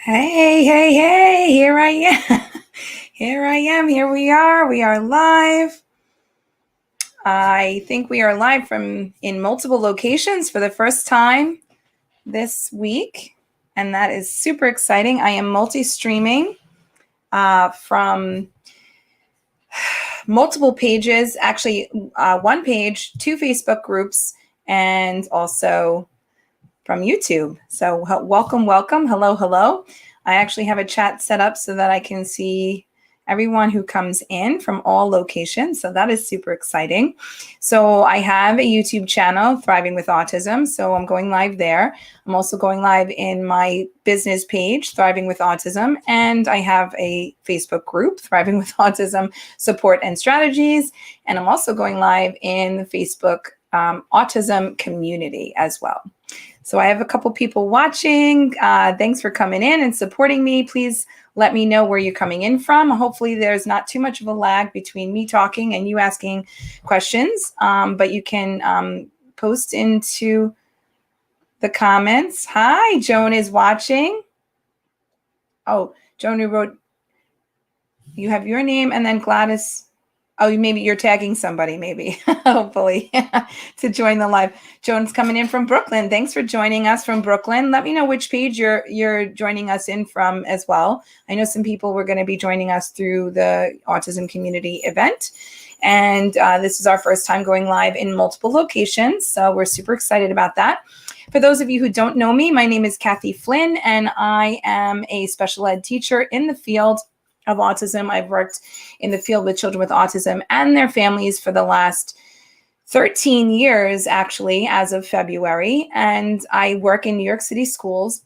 Hey, hey, hey, here I am. Here I am. Here we are. We are live. I think we are live from in multiple locations for the first time this week, and that is super exciting. I am multi-streaming from multiple pages, actually one page, two Facebook groups, and also from YouTube. So welcome. Hello, hello. I actually have a chat set up so that I can see everyone who comes in from all locations. So that is super exciting. So I have a YouTube channel, Thriving with Autism. So I'm going live there. I'm also going live in my business page, Thriving with Autism. And I have a Facebook group, Thriving with Autism Support and Strategies. And I'm also going live in the Facebook autism community as well. So I have a couple people watching. Thanks for coming in and supporting me. Please let me know where you're coming in from. Hopefully there's not too much of a lag between me talking and you asking questions, but you can post into the comments. Hi, Joan is watching. Oh, Joan, who wrote, you have your name and then Gladys. Oh, maybe you're tagging somebody, maybe, hopefully, to join the live. Joan's coming in from Brooklyn. Thanks for joining us from Brooklyn. Let me know which page you're joining us in from as well. I know some people were going to be joining us through the Autism Community event. And this is our first time going live in multiple locations. So we're super excited about that. For those of you who don't know me, my name is Kathy Flynn, and I am a special ed teacher in the field of autism. I've worked in the field with children with autism and their families for the last 13 years, actually, as of February. And I work in New York City schools.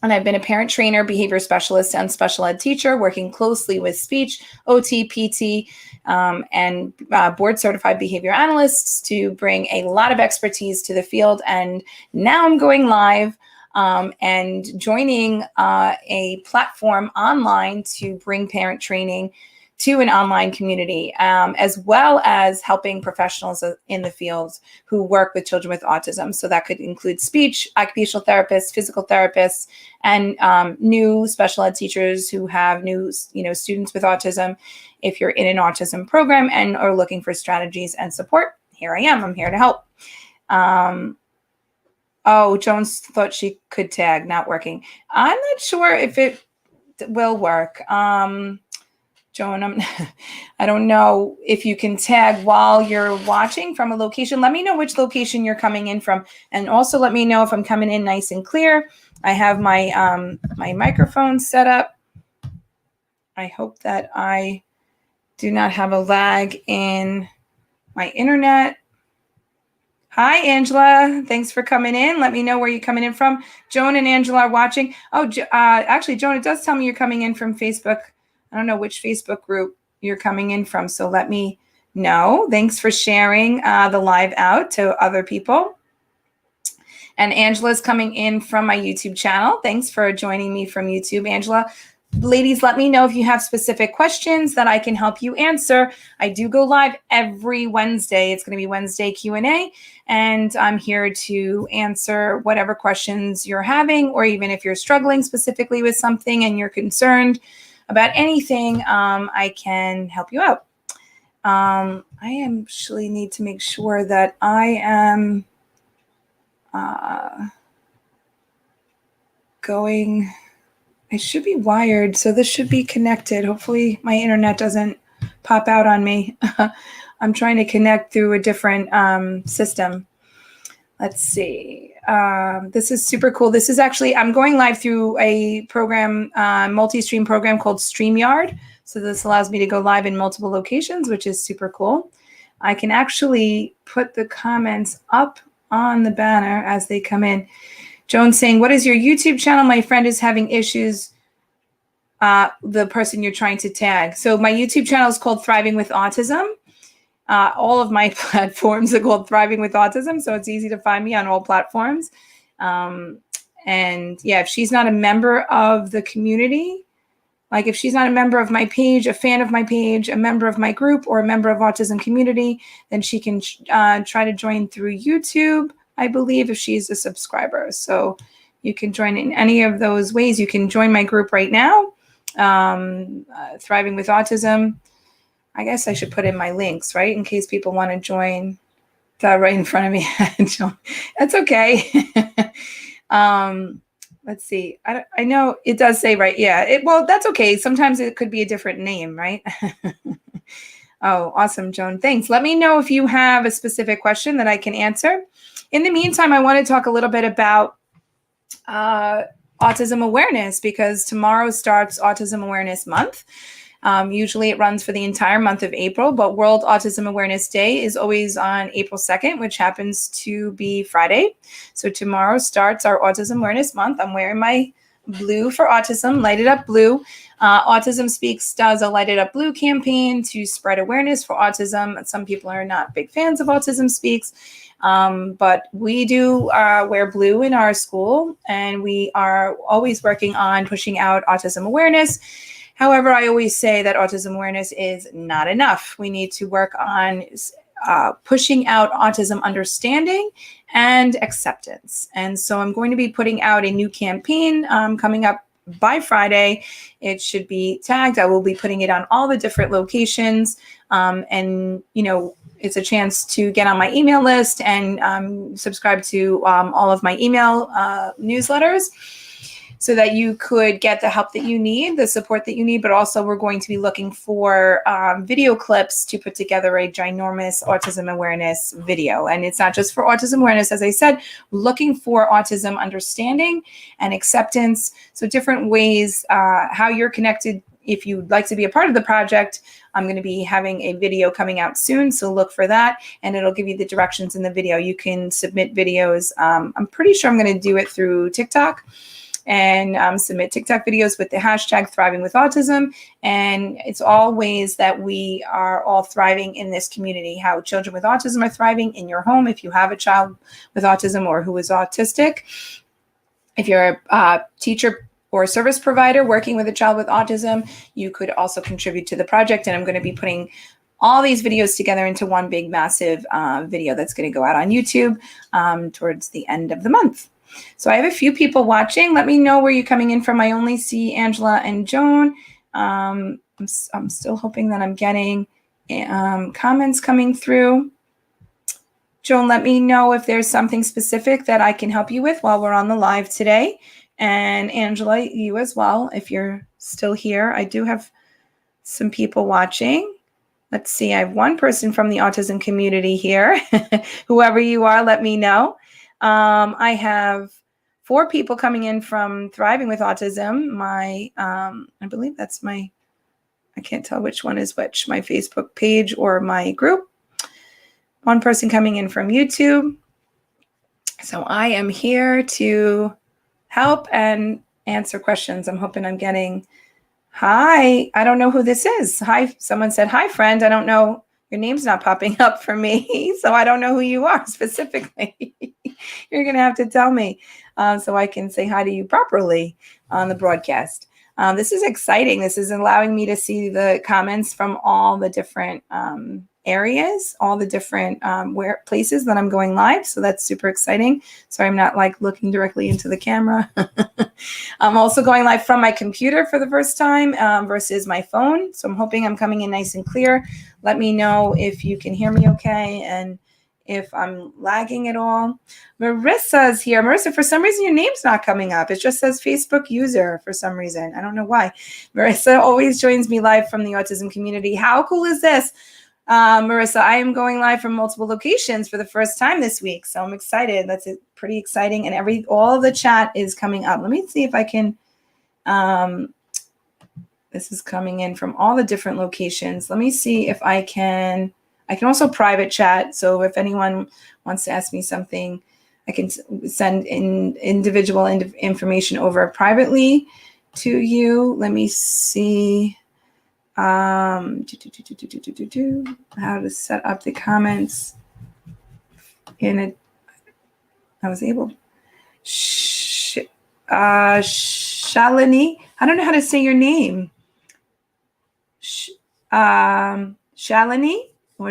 And I've been a parent trainer, behavior specialist, and special ed teacher, working closely with speech, OT, PT, and board certified behavior analysts to bring a lot of expertise to the field. And now I'm going live and joining a platform online to bring parent training to an online community, as well as helping professionals in the field who work with children with autism. So that could include speech, occupational therapists, physical therapists, and new special ed teachers who have new, students with autism. If you're in an autism program and are looking for strategies and support, here I am. I'm here to help. Oh, Jones thought she could tag, not working. I'm not sure if it will work. Joan, I don't know if you can tag while you're watching from a location. Let me know which location you're coming in from. And also let me know if I'm coming in nice and clear. I have my my microphone set up. I hope that I do not have a lag in my internet. Hi, Angela. Thanks for coming in. Let me know where you're coming in from. Joan and Angela are watching. Oh, actually, Joan, it does tell me you're coming in from Facebook. I don't know which Facebook group you're coming in from, so let me know. Thanks for sharing the live out to other people. And Angela's coming in from my YouTube channel. Thanks for joining me from YouTube, Angela. Ladies, let me know if you have specific questions that I can help you answer. I do go live every Wednesday. It's going to be Wednesday Q&A, and I'm here to answer whatever questions you're having, or even if you're struggling specifically with something and you're concerned about anything, I can help you out. I actually need to make sure that I am going. I should be wired, so this should be connected. Hopefully my internet doesn't pop out on me. I'm trying to connect through a different system. Let's see. This is super cool. This is actually, I'm going live through a program, multi-stream program called StreamYard. So this allows me to go live in multiple locations, which is super cool. I can actually put the comments up on the banner as they come in. Joan saying, what is your YouTube channel? My friend is having issues. The person you're trying to tag. So my YouTube channel is called Thriving with Autism. All of my platforms are called Thriving with Autism, so it's easy to find me on all platforms. And yeah, if she's not a member of the community, like if she's not a member of my page, a fan of my page, a member of my group, or a member of Autism Community, then she can try to join through YouTube, I believe, if she's a subscriber. So You can join in any of those ways. You can join my group right now, Thriving with Autism. I guess I should put in my links, right, in case people want to join. Right in front of me. That's okay. Let's see. I know it does say right. Yeah. Well, that's okay. Sometimes it could be a different name, right? Oh, awesome, Joan. Thanks. Let me know if you have a specific question that I can answer. In the meantime, I want to talk a little bit about autism awareness, because tomorrow starts Autism Awareness Month. Usually it runs for the entire month of April, but World Autism Awareness Day is always on April 2nd, which happens to be Friday. So tomorrow starts our Autism Awareness Month. I'm wearing my blue for autism, Light It Up Blue. Autism Speaks does a Light It Up Blue campaign to spread awareness for autism. Some people are not big fans of Autism Speaks, but we do wear blue in our school, and we are always working on pushing out autism awareness. However, I always say that autism awareness is not enough. We need to work on pushing out autism understanding and acceptance. And so I'm going to be putting out a new campaign coming up by Friday. It should be tagged. I will be putting it on all the different locations. And, you know, it's a chance to get on my email list and subscribe to all of my email newsletters, so that you could get the help that you need, the support that you need. But also we're going to be looking for video clips to put together a ginormous autism awareness video. And it's not just for autism awareness, as I said, we're looking for autism understanding and acceptance. So different ways how you're connected. If you'd like to be a part of the project, I'm going to be having a video coming out soon, so look for that, and it'll give you the directions in the video. You can submit videos. I'm pretty sure I'm going to do it through TikTok, and submit TikTok videos with the hashtag Thriving with Autism. And it's all ways that we are all thriving in this community, how children with autism are thriving in your home. If you have a child with autism or who is autistic, if you're a teacher or a service provider working with a child with autism, you could also contribute to the project. And I'm going to be putting all these videos together into one big, massive video that's going to go out on YouTube towards the end of the month. So I have a few people watching. Let me know where you're coming in from. I only see Angela and Joan. I'm still hoping that I'm getting comments coming through. Joan, let me know if there's something specific that I can help you with while we're on the live today. And Angela, you as well, if you're still here. I do have some people watching. Let's see, I have one person from the autism community here. Whoever you are, let me know. I have 4 people coming in from Thriving with Autism. I believe that's I can't tell which one is which, my Facebook page or my group. 1 person coming in from YouTube. So I am here to help and answer questions. I'm hoping I'm getting, hi, I don't know who this is. Hi, someone said, hi, friend. I don't know. Your name's not popping up for me, so I don't know who you are specifically. You're going to have to tell me so I can say hi to you properly on the broadcast. This is exciting. This is allowing me to see the comments from all the different areas, all the different places that I'm going live. So that's super exciting. So I'm not like looking directly into the camera. I'm also going live from my computer for the first time versus my phone. So I'm hoping I'm coming in nice and clear. Let me know if you can hear me okay and if I'm lagging at all. Marissa's here. Marissa, for some reason, your name's not coming up. It just says Facebook user for some reason. I don't know why. Marissa always joins me live from the autism community. How cool is this? Marissa, I am going live from multiple locations for the first time this week, so I'm excited. That's pretty exciting, and all the chat is coming up. Let me see if I can. This is coming in from all the different locations. Let me see if I can. I can also private chat, so if anyone wants to ask me something, I can send individual information over privately to you. Let me see. How to set up the comments in it. I was able. Shalini. I don't know how to say your name. Shalini or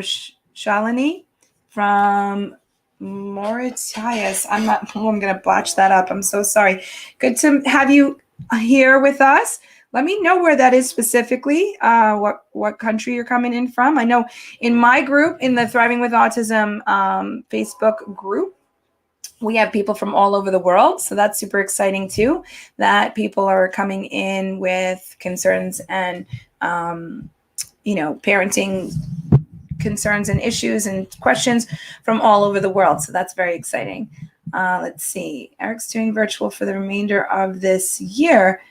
Shalini from Mauritius. I'm going to botch that up. I'm so sorry. Good to have you here with us. Let me know where that is specifically, what country you're coming in from. I know in my group, in the Thriving with Autism Facebook group, we have people from all over the world. So that's super exciting too, that people are coming in with concerns and, parenting concerns and issues and questions from all over the world. So that's very exciting. Let's see. Eric's doing virtual for the remainder of this year.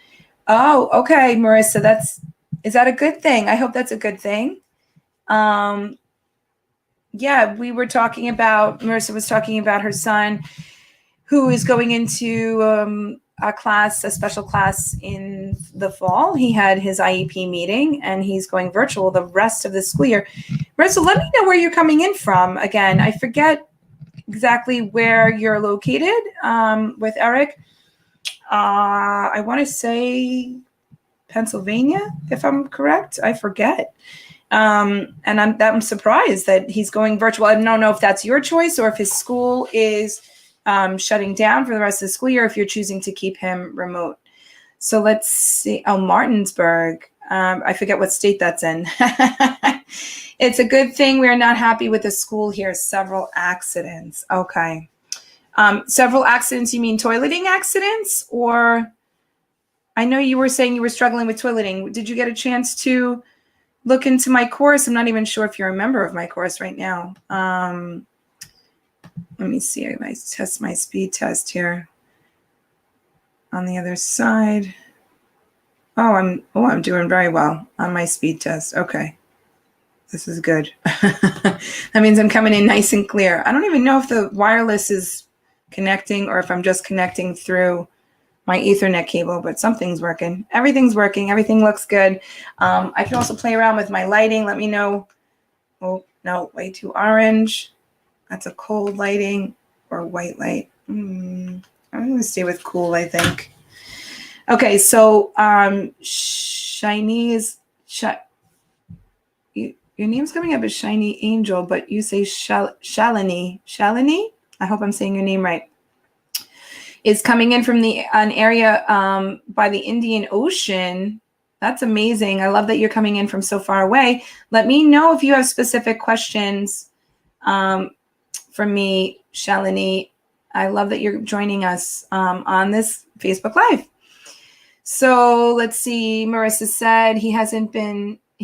Oh, okay, Marissa, is that a good thing? I hope that's a good thing. Yeah, Marissa was talking about her son who is going into a special class in the fall. He had his IEP meeting and he's going virtual the rest of the school year. Marissa, let me know where you're coming in from. Again, I forget exactly where you're located with Eric. I want to say Pennsylvania, if I'm correct. I forget. And I'm surprised that he's going virtual. I don't know if that's your choice or if his school is shutting down for the rest of the school year, if you're choosing to keep him remote. So let's see. Oh, Martinsburg. I forget what state that's in. It's a good thing we're not happy with the school here. Several accidents. Okay. Several accidents, you mean toileting accidents? Or I know you were saying you were struggling with toileting. Did you get a chance to look into my course? I'm not even sure if you're a member of my course right now. Let me see. I test my speed test here. On the other side. I'm doing very well on my speed test. Okay. This is good. That means I'm coming in nice and clear. I don't even know if the wireless is connecting or if I'm just connecting through my Ethernet cable, but something's working. Everything's working. Everything looks good. I can also play around with my lighting. Let me know. Oh, no, way too orange. That's a cold lighting or white light. I'm going to stay with cool, I think. Okay, so Shiny is... Your name's coming up as Shiny Angel, but you say Shalini. Shalini? I hope I'm saying your name right. Is coming in from an area by the Indian Ocean. That's amazing. I love that you're coming in from so far away. Let me know if you have specific questions for me, Shalini. I love that you're joining us on this Facebook Live. So let's see. Marissa said he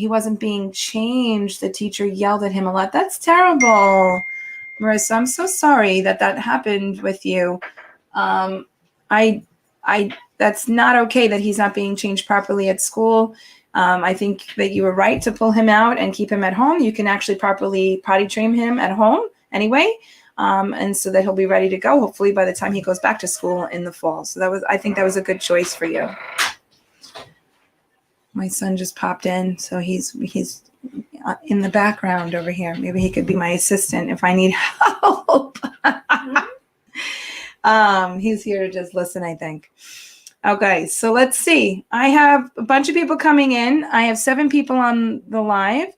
wasn't being changed. The teacher yelled at him a lot. That's terrible. Marissa, I'm so sorry that happened with you. That's not okay that he's not being changed properly at school. I think that you were right to pull him out and keep him at home. You can actually properly potty train him at home anyway. And so that he'll be ready to go, hopefully by the time he goes back to school in the fall. So I think that was a good choice for you. My son just popped in, so he's in the background over here. Maybe he could be my assistant if I need help. He's here to just listen, I think. Okay, so let's see. I have a bunch of people coming in. I have 7 people on the live.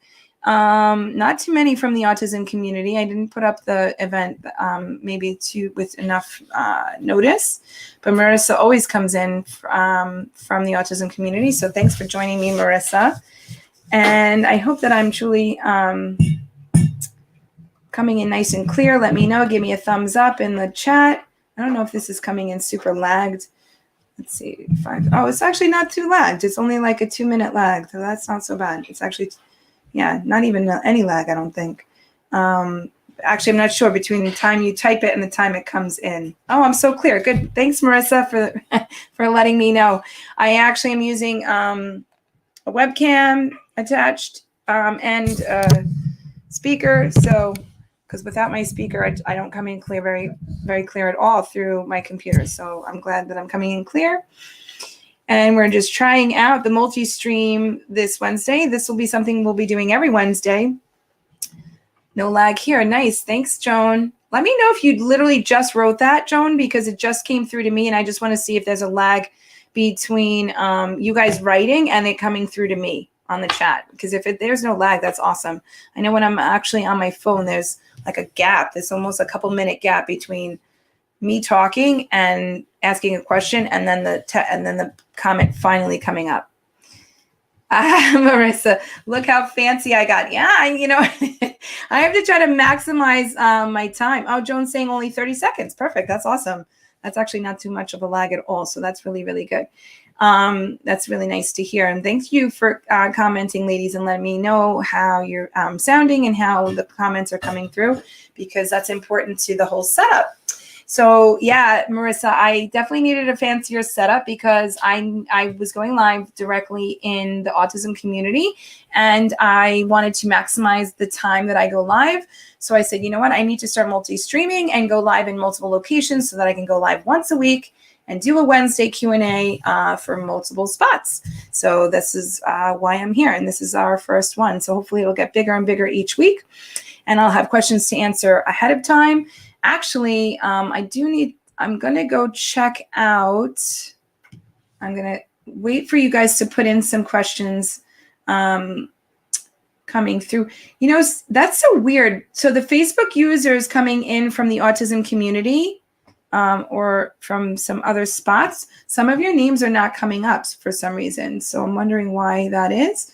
Not too many from the autism community. I didn't put up the event with enough notice, but Marissa always comes in from the autism community. So thanks for joining me, Marissa. And I hope that I'm truly coming in nice and clear. Let me know. Give me a thumbs up in the chat. I don't know if this is coming in super lagged. Let's see. 5. Oh, it's actually not too lagged. It's only like a 2-minute lag. So that's not so bad. It's actually... Yeah, not even any lag, I don't think. Actually, I'm not sure between the time you type it and the time it comes in. Oh, I'm so clear. Good. Thanks, Marissa, for letting me know. I actually am using a webcam attached and a speaker. So, because without my speaker, I don't come in clear, very, very clear at all through my computer. So I'm glad that I'm coming in clear. And we're just trying out the multi-stream this Wednesday. This will be something we'll be doing every Wednesday. No lag here. Nice. Thanks, Joan. Let me know if you literally just wrote that, Joan, because it just came through to me, and I just want to see if there's a lag between you guys writing and it coming through to me. on the chat, because if there's no lag, that's awesome. I know when I'm actually on my phone, there's like a gap. There's almost a couple minute gap between me talking and asking a question, and then the comment finally coming up. Marissa, look how fancy I got. Yeah, I have to try to maximize my time. Oh, Joan's saying only 30 seconds. Perfect. That's awesome. That's actually not too much of a lag at all. So that's really, really good. That's really nice to hear. And thank you for commenting, ladies, and letting me know how you're sounding and how the comments are coming through, because that's important to the whole setup. So yeah, Marissa, I definitely needed a fancier setup because I was going live directly in the autism community, and I wanted to maximize the time that I go live. So I said, you know what, I need to start multi-streaming and go live in multiple locations so that I can go live once a week and do a Wednesday Q&A for multiple spots. So this is why I'm here, and this is our first one. So hopefully it'll get bigger and bigger each week, and I'll have questions to answer ahead of time. Actually, I'm going to go check out. I'm going to wait for you guys to put in some questions coming through. That's so weird. So the Facebook users coming in from the autism community or from some other spots, some of your names are not coming up for some reason. So I'm wondering why that is.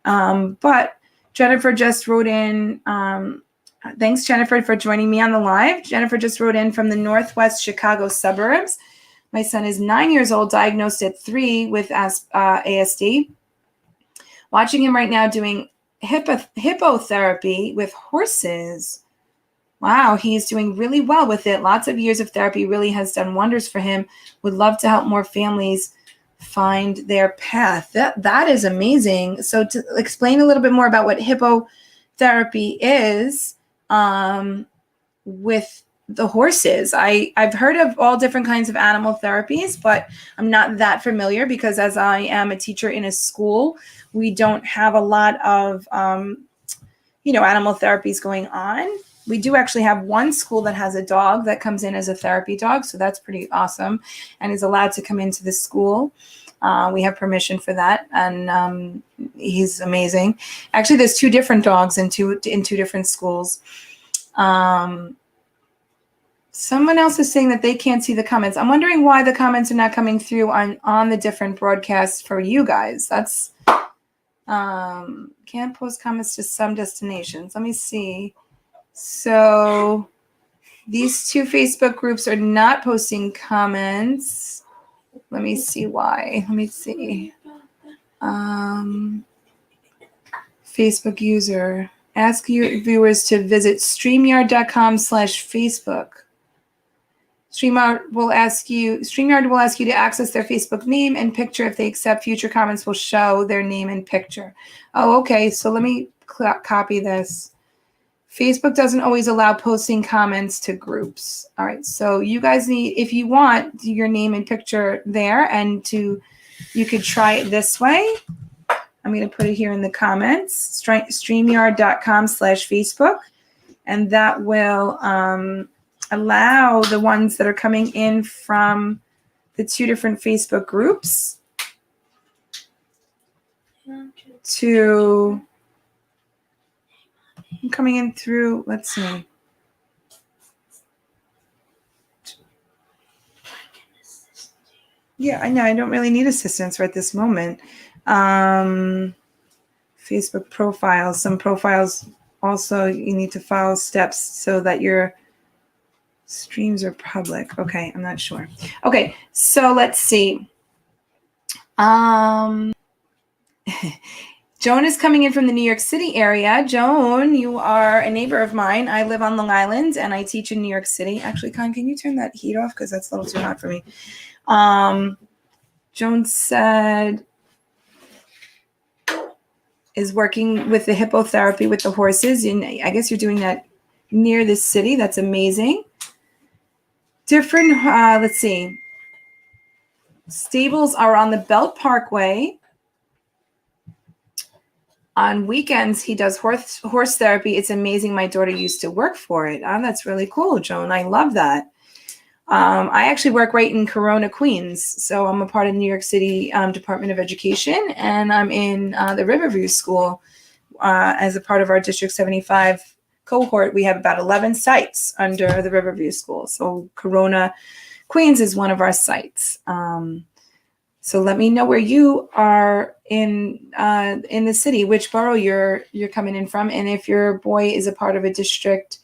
But Jennifer just wrote in, thanks, Jennifer, for joining me on the live. Jennifer just wrote in from the Northwest Chicago suburbs. My son is 9 years old, diagnosed at 3 with ASD. Watching him right now doing hippotherapy with horses. Wow, he's doing really well with it. Lots of years of therapy really has done wonders for him. Would love to help more families find their path. That is amazing. So to explain a little bit more about what hippotherapy is, with the horses. I've heard of all different kinds of animal therapies, but I'm not that familiar because as I am a teacher in a school, we don't have a lot of, animal therapies going on. We do actually have one school that has a dog that comes in as a therapy dog. So that's pretty awesome and is allowed to come into the school. We have permission for that, and he's amazing. Actually, there's 2 different dogs in two different schools. Someone else is saying that they can't see the comments. I'm wondering why the comments are not coming through on the different broadcasts for you guys. That's can't post comments to some destinations. Let me see. So these 2 Facebook groups are not posting comments. Let me see why. Let me see. Facebook user. Ask your viewers to visit StreamYard.com/Facebook. StreamYard will ask you to access their Facebook name and picture. If they accept, future comments will show their name and picture. Oh, okay. So let me copy this. Facebook doesn't always allow posting comments to groups. All right. So you guys need, if you want your name and picture there, and you could try it this way. I'm going to put it here in the comments, StreamYard.com/Facebook. And that will allow the ones that are coming in from the 2 different Facebook groups to coming in through, let's see. Yeah, I know. I don't really need assistance right this moment. Facebook profiles. Some profiles also you need to follow steps so that your streams are public. Okay, I'm not sure. Okay, so let's see. Joan is coming in from the New York City area. Joan, you are a neighbor of mine. I live on Long Island and I teach in New York City. Actually, Con, can you turn that heat off? Because that's a little too hot for me. Joan said is working with the hippotherapy with the horses. And I guess you're doing that near the city. That's amazing. Different, let's see. Stables are on the Belt Parkway. On weekends, he does horse therapy. It's amazing. My daughter used to work for it. Oh, that's really cool, Joan. I love that. I actually work right in Corona, Queens. So I'm a part of the New York City Department of Education, and I'm in the Riverview School as a part of our District 75 cohort. We have about 11 sites under the Riverview School. So Corona, Queens is one of our sites. So let me know where you are in the city, which borough you're coming in from, and if your boy is a part of a District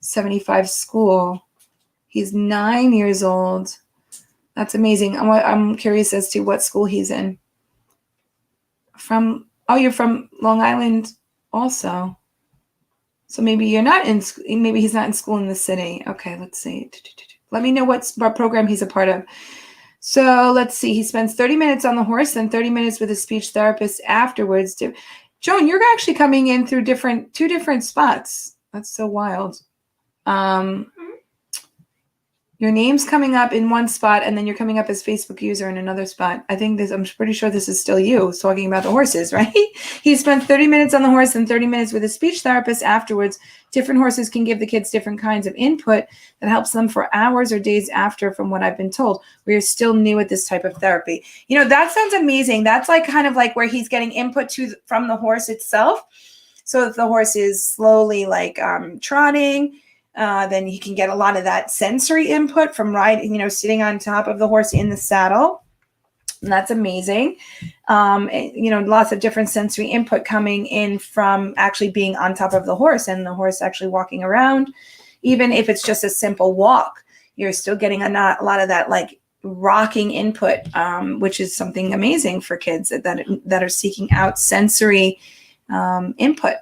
75 school. He's 9 years old. That's amazing. I'm curious as to what school he's in. You're from Long Island also. So maybe you're not in, maybe he's not in school in the city. Okay, let's see. Let me know what program he's a part of. So let's see. He spends 30 minutes on the horse and 30 minutes with a speech therapist afterwards. Joan, you're actually coming in through two different spots. That's so wild. Your name's coming up in one spot, and then you're coming up as Facebook user in another spot. I'm pretty sure this is still you talking about the horses, right? He spent 30 minutes on the horse and 30 minutes with a speech therapist afterwards. Different horses can give the kids different kinds of input that helps them for hours or days after, from what I've been told. We are still new at this type of therapy. That sounds amazing. That's like kind of like where he's getting input from the horse itself. So if the horse is slowly like trotting, then he can get a lot of that sensory input from riding, sitting on top of the horse in the saddle. And that's amazing. Lots of different sensory input coming in from actually being on top of the horse and the horse actually walking around. Even if it's just a simple walk, you're still getting a lot of that like rocking input, which is something amazing for kids that are seeking out sensory input.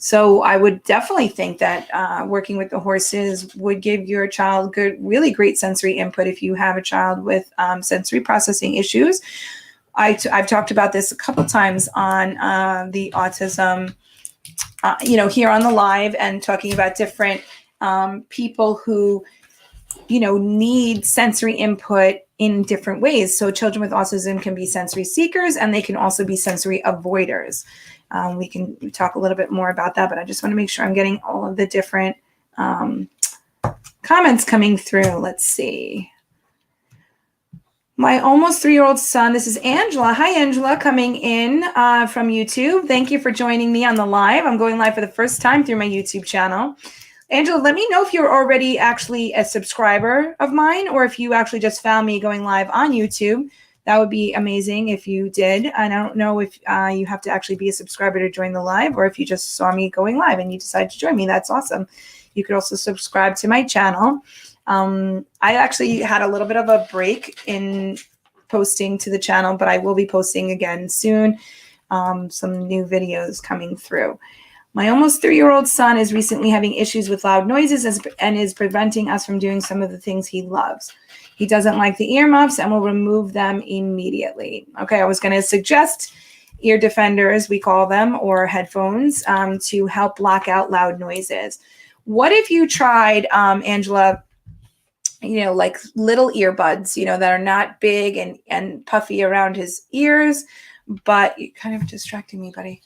So I would definitely think that working with the horses would give your child really great sensory input if you have a child with sensory processing issues. I've talked about this a couple times on the autism, here on the live, and talking about different people who, need sensory input in different ways. So children with autism can be sensory seekers, and they can also be sensory avoiders. We can talk a little bit more about that, but I just want to make sure I'm getting all of the different comments coming through. Let's see. My almost 3-year-old son, this is Angela. Hi, Angela, coming in from YouTube. Thank you for joining me on the live. I'm going live for the first time through my YouTube channel. Angela, let me know if you're already actually a subscriber of mine, or if you actually just found me going live on YouTube. That would be amazing if you did. And I don't know if you have to actually be a subscriber to join the live, or if you just saw me going live and you decided to join me. That's awesome. You could also subscribe to my channel. I actually had a little bit of a break in posting to the channel, but I will be posting again soon. Some new videos coming through. My almost 3-year-old son is recently having issues with loud noises and is preventing us from doing some of the things he loves. He doesn't like the earmuffs and will remove them immediately. Okay, I was going to suggest ear defenders, we call them, or headphones, to help block out loud noises. What if you tried, Angela, like little earbuds, that are not big and puffy around his ears, but you're kind of distracting me, buddy.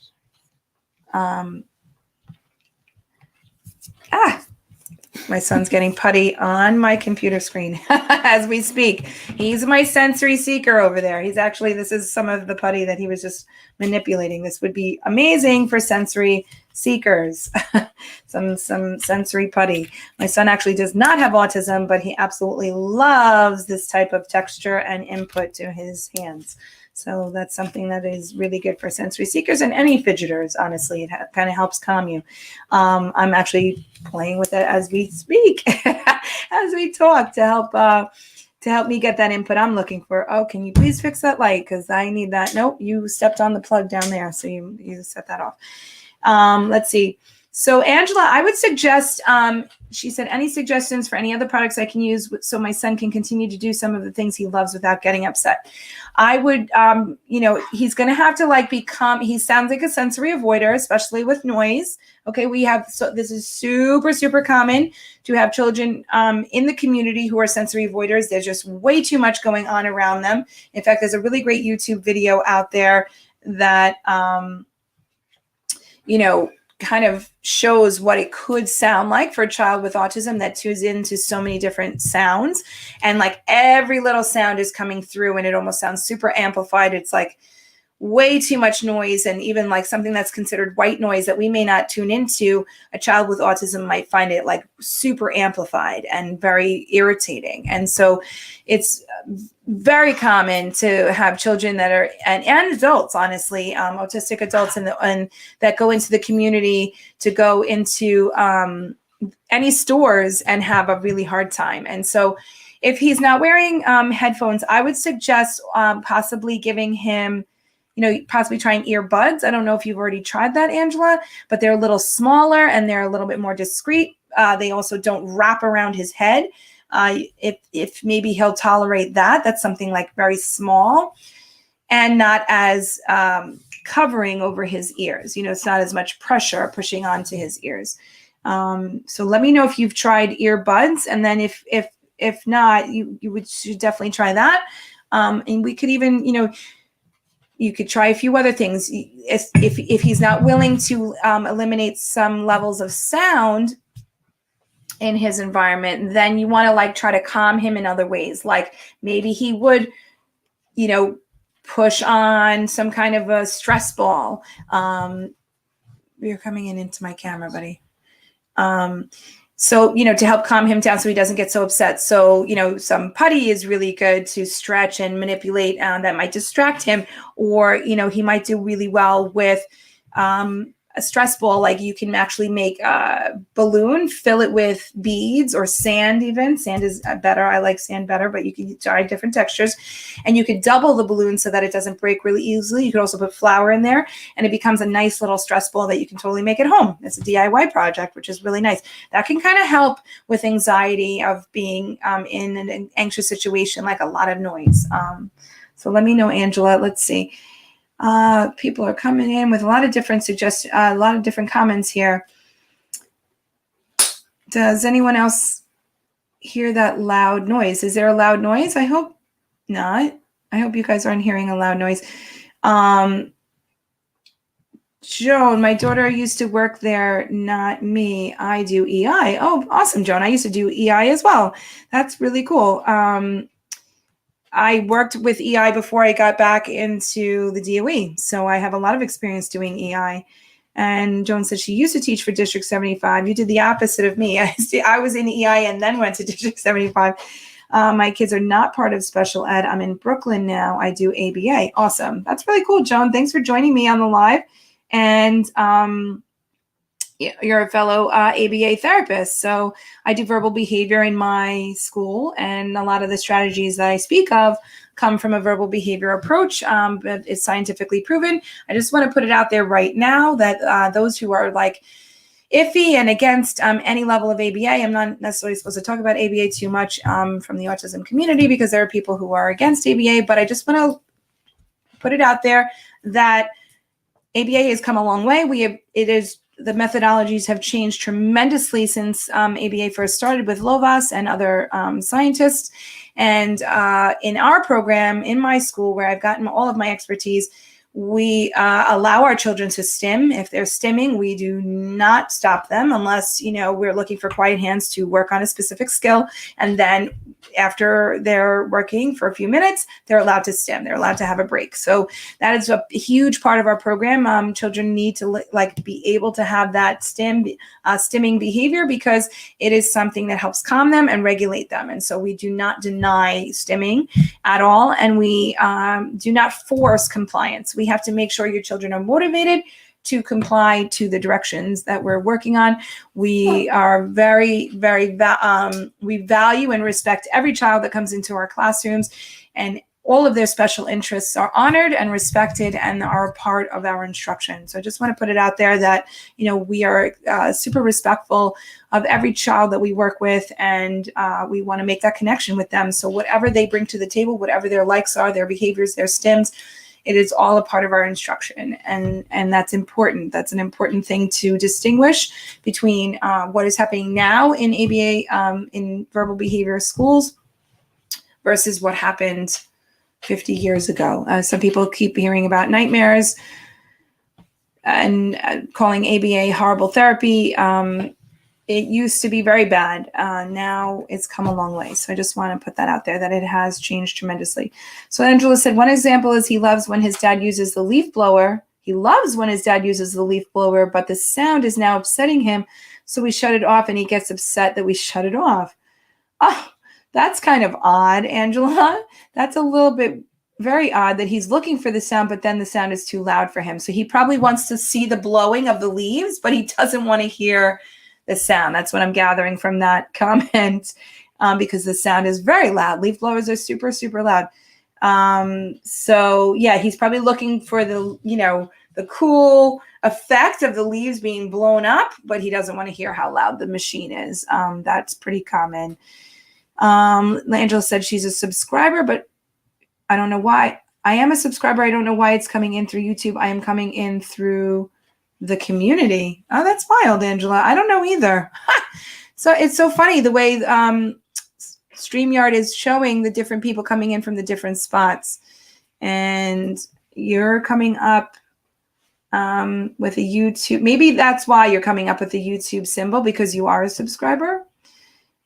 My son's getting putty on my computer screen as we speak. He's my sensory seeker over there. This is some of the putty that he was just manipulating. This would be amazing for sensory seekers. some sensory putty. My son actually does not have autism, but he absolutely loves this type of texture and input to his hands. So that's something that is really good for sensory seekers and any fidgeters. Honestly, it kind of helps calm you. I'm actually playing with it as we speak, as we talk, to help me get that input I'm looking for. Oh, can you please fix that light? Because I need that. Nope, you stepped on the plug down there, so you set that off. Let's see. So Angela, I would suggest, she said, any suggestions for any other products I can use so my son can continue to do some of the things he loves without getting upset? I would, he's going to have to he sounds like a sensory avoider, especially with noise. Okay, this is super, super common to have children in the community who are sensory avoiders. There's just way too much going on around them. In fact, there's a really great YouTube video out there that, kind of shows what it could sound like for a child with autism that tunes into so many different sounds. And like every little sound is coming through and it almost sounds super amplified. It's like way too much noise. And even like something that's considered white noise that we may not tune into, a child with autism might find it like super amplified and very irritating. And so it's very common to have children that are, and adults, honestly, autistic adults and that go into the community to go into any stores and have a really hard time. And so if he's not wearing headphones, I would suggest possibly giving him, possibly trying earbuds. I don't know if you've already tried that, Angela, but they're a little smaller and they're a little bit more discreet. They also don't wrap around his head. If maybe he'll tolerate that, that's something like very small and not as covering over his ears. It's not as much pressure pushing onto his ears. So let me know if you've tried earbuds, and then if not, you should definitely try that. And we could even, you could try a few other things. If he's not willing to eliminate some levels of sound in his environment, then you want to like try to calm him in other ways. Like maybe he would, push on some kind of a stress ball. You're coming into my camera, buddy. So, to help calm him down so he doesn't get so upset. So, some putty is really good to stretch and manipulate. That might distract him. Or, he might do really well with a stress ball. Like you can actually make a balloon, fill it with beads or sand even. Sand is better. I like sand better, but you can try different textures. And you could double the balloon so that it doesn't break really easily. You could also put flour in there and it becomes a nice little stress ball that you can totally make at home. It's a DIY project, which is really nice. That can kind of help with anxiety of being in an anxious situation, like a lot of noise. So let me know, Angela. Let's see. People are coming in with a lot of different a lot of different comments here. Does anyone else hear that loud noise? Is there a loud noise? I hope not. I hope you guys aren't hearing a loud noise. Joan, my daughter used to work there, not me. I do EI. Oh, awesome, Joan. I used to do EI as well. That's really cool. I worked with EI before I got back into the DOE. So I have a lot of experience doing EI. And Joan said she used to teach for District 75. You did the opposite of me. I was in EI and then went to District 75. My kids are not part of special ed. I'm in Brooklyn now. I do ABA. Awesome. That's really cool, Joan. Thanks for joining me on the live. And you're a fellow ABA therapist. So I do verbal behavior in my school, and a lot of the strategies that I speak of come from a verbal behavior approach, but it's scientifically proven. I just want to put it out there right now that those who are like iffy and against any level of ABA, I'm not necessarily supposed to talk about ABA too much from the autism community because there are people who are against ABA, but I just want to put it out there that ABA has come a long way. The methodologies have changed tremendously since ABA first started with Lovas and other scientists. And in our program, in my school, where I've gotten all of my expertise, we allow our children to stim. If they're stimming, we do not stop them unless, we're looking for quiet hands to work on a specific skill. And then after they're working for a few minutes, they're allowed to stim. They're allowed to have a break. So that is a huge part of our program. Children need to be able to have that stimming behavior because it is something that helps calm them and regulate them. And so we do not deny stimming at all. And we do not force compliance. We have to make sure your children are motivated to comply to the directions that we're working on. We are very, very, we value and respect every child that comes into our classrooms, and all of their special interests are honored and respected and are a part of our instruction. So I just want to put it out there that, we are super respectful of every child that we work with, and we want to make that connection with them. So whatever they bring to the table, whatever their likes are, their behaviors, their stims, it is all a part of our instruction, and that's important. That's an important thing to distinguish between what is happening now in ABA in verbal behavior schools versus what happened 50 years ago. Some people keep hearing about nightmares. and calling ABA horrible therapy. It used to be very bad. Now it's come a long way. So I just want to put that out there, that it has changed tremendously. So Angela said, one example is he loves when his dad uses the leaf blower. He loves when his dad uses the leaf blower, but the sound is now upsetting him. So we shut it off and he gets upset that we shut it off. Oh, that's kind of odd, Angela. That's a little bit very odd that he's looking for the sound, but then the sound is too loud for him. So he probably wants to see the blowing of the leaves, but he doesn't want to hear the sound. That's what I'm gathering from that comment, because the sound is very loud. Leaf blowers are super, super loud. So yeah, he's probably looking for the, the cool effect of the leaves being blown up, but he doesn't want to hear how loud the machine is. That's pretty common. Angela said she's a subscriber, but I don't know why. I am a subscriber. I don't know why it's coming in through YouTube. I am coming in through the community. Oh, that's wild, Angela. I don't know either. So it's so funny the way StreamYard is showing the different people coming in from the different spots. And you're coming up with a YouTube. Maybe that's why you're coming up with the YouTube symbol, because you are a subscriber.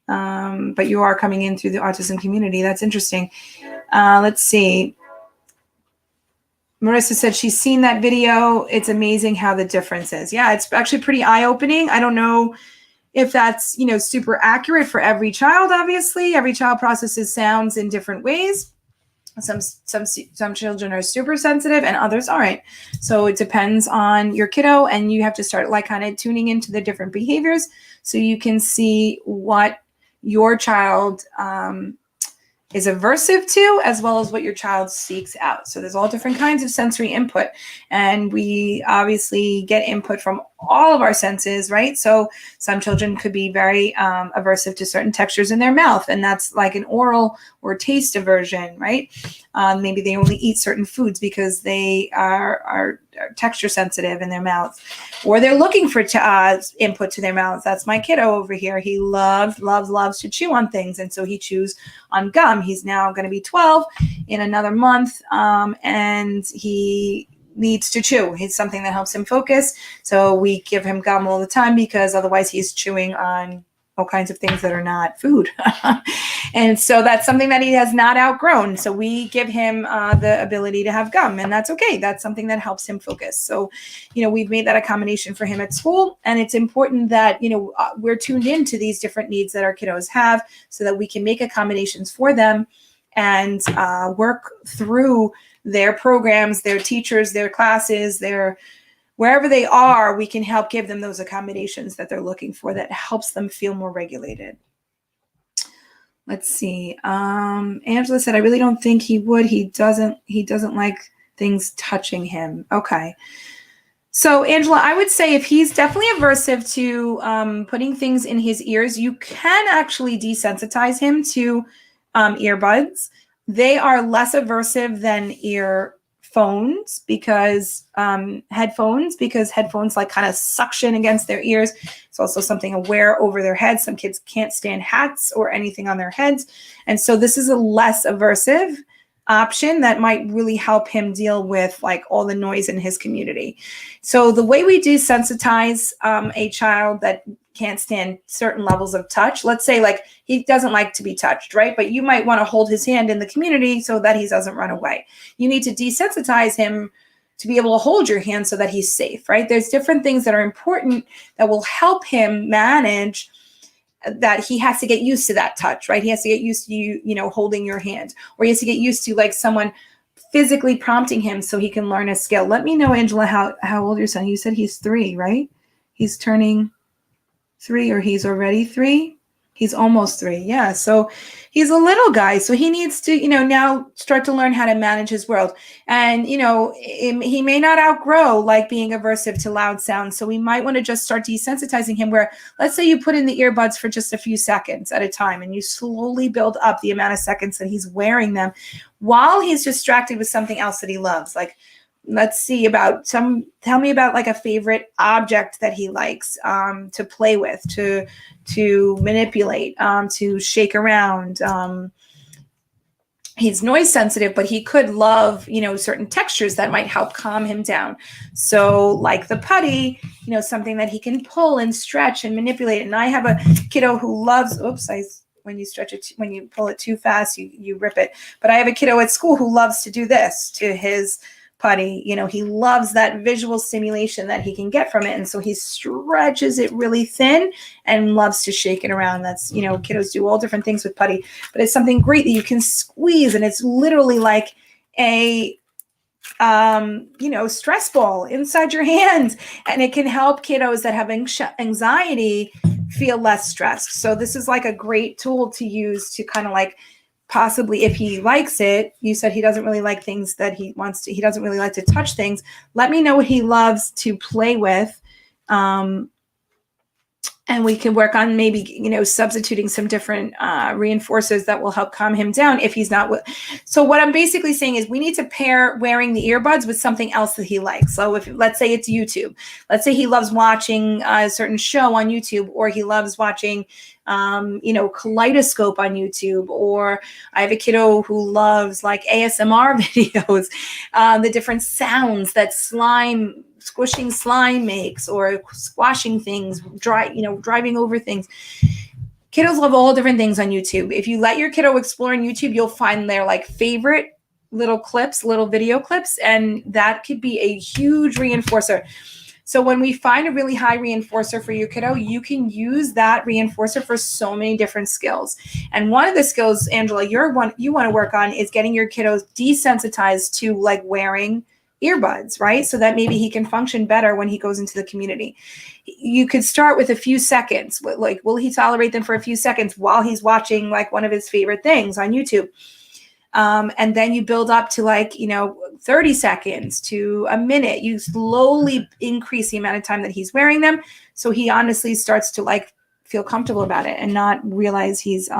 But you are coming in through the autism community. That's interesting. Let's see. Marissa said she's seen that video. It's amazing how the difference is. Yeah, it's actually pretty eye-opening. I don't know if that's, super accurate for every child, obviously. Every child processes sounds in different ways. Some children are super sensitive and others aren't. So it depends on your kiddo, and you have to start kind of tuning into the different behaviors so you can see what your child is aversive to, as well as what your child seeks out. So there's all different kinds of sensory input, and we obviously get input from all of our senses, right? So some children could be very aversive to certain textures in their mouth, and that's like an oral or taste aversion, right? Maybe they only eat certain foods because they are texture sensitive in their mouth, or they're looking for input to their mouths. That's my kiddo over here. He loves to chew on things, and so he chews on gum. He's now going to be 12 in another month, and he needs to chew. It's something that helps him focus. So we give him gum all the time, because otherwise he's chewing on all kinds of things that are not food. And so that's something that he has not outgrown. So we give him the ability to have gum, and that's okay. That's something that helps him focus. So, we've made that accommodation for him at school. And it's important that, we're tuned into these different needs that our kiddos have, so that we can make accommodations for them and work through their programs, their teachers, their classes, wherever they are. We can help give them those accommodations that they're looking for, that helps them feel more regulated. Let's see. Angela said, I really don't think he would. He doesn't like things touching him. Okay. So Angela, I would say if he's definitely aversive to putting things in his ears, you can actually desensitize him to earbuds. They are less aversive than earphones, because headphones kind of suction against their ears. It's also something to wear over their heads. Some kids can't stand hats or anything on their heads. And so this is a less aversive option that might really help him deal with all the noise in his community. So the way we desensitize a child that can't stand certain levels of touch, let's say he doesn't like to be touched, right? But you might want to hold his hand in the community so that he doesn't run away. You need to desensitize him to be able to hold your hand so that he's safe, right? There's different things that are important that will help him manage that. He has to get used to that touch, right? He has to get used to you, holding your hand, or he has to get used to someone physically prompting him so he can learn a skill. Let me know, Angela, how old your son? You said he's 3, right? He's turning 3, or he's already 3. He's almost 3. Yeah. So he's a little guy. So he needs to, now start to learn how to manage his world. And, he may not outgrow being aversive to loud sounds. So we might want to just start desensitizing him, where let's say you put in the earbuds for just a few seconds at a time, and you slowly build up the amount of seconds that he's wearing them while he's distracted with something else that he loves. Let's see tell me about a favorite object that he likes to play with, to manipulate, to shake around. he's noise sensitive, but he could love, certain textures that might help calm him down. So like the putty, something that he can pull and stretch and manipulate. And I have a kiddo who loves, when you stretch it, when you pull it too fast, you rip it. But I have a kiddo at school who loves to do this to his putty. He loves that visual stimulation that he can get from it. And so he stretches it really thin and loves to shake it around. That's, kiddos do all different things with putty, but it's something great that you can squeeze, and it's literally like a stress ball inside your hands, and it can help kiddos that have anxiety feel less stressed. So this is like a great tool to use to kind of like, possibly, if he likes it. You said he doesn't really like things that he doesn't really like to touch things. Let me know what he loves to play with. And we can work on maybe, substituting some different reinforcers that will help calm him down if he's not. So what I'm basically saying is we need to pair wearing the earbuds with something else that he likes. So if, let's say it's YouTube, let's say he loves watching a certain show on YouTube, or he loves watching, Kaleidoscope on YouTube, or I have a kiddo who loves like ASMR videos, the different sounds that squishing slime makes, or squashing things, driving over things. Kiddos love all different things on YouTube. If you let your kiddo explore on YouTube, you'll find their like favorite little video clips, and that could be a huge reinforcer. So when we find a really high reinforcer for your kiddo, you can use that reinforcer for so many different skills. And one of the skills, Angela, you want to work on is getting your kiddos desensitized to like wearing earbuds, right? So that maybe he can function better when he goes into the community. You could start with a few seconds. Like, will he tolerate them for a few seconds while he's watching like one of his favorite things on YouTube? And then you build up to 30 seconds to a minute. You slowly increase the amount of time that he's wearing them, so he honestly starts to like feel comfortable about it and not realize he's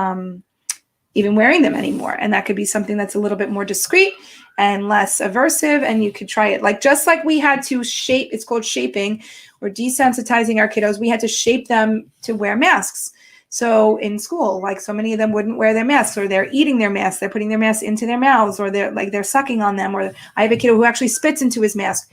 even wearing them anymore. And that could be something that's a little bit more discreet and less aversive. And you could try it just like we had to shape. It's called shaping. We're desensitizing our kiddos. We had to shape them to wear masks. So in school, like so many of them wouldn't wear their masks, or they're eating their masks, they're putting their masks into their mouths, or they're sucking on them. Or I have a kiddo who actually spits into his mask,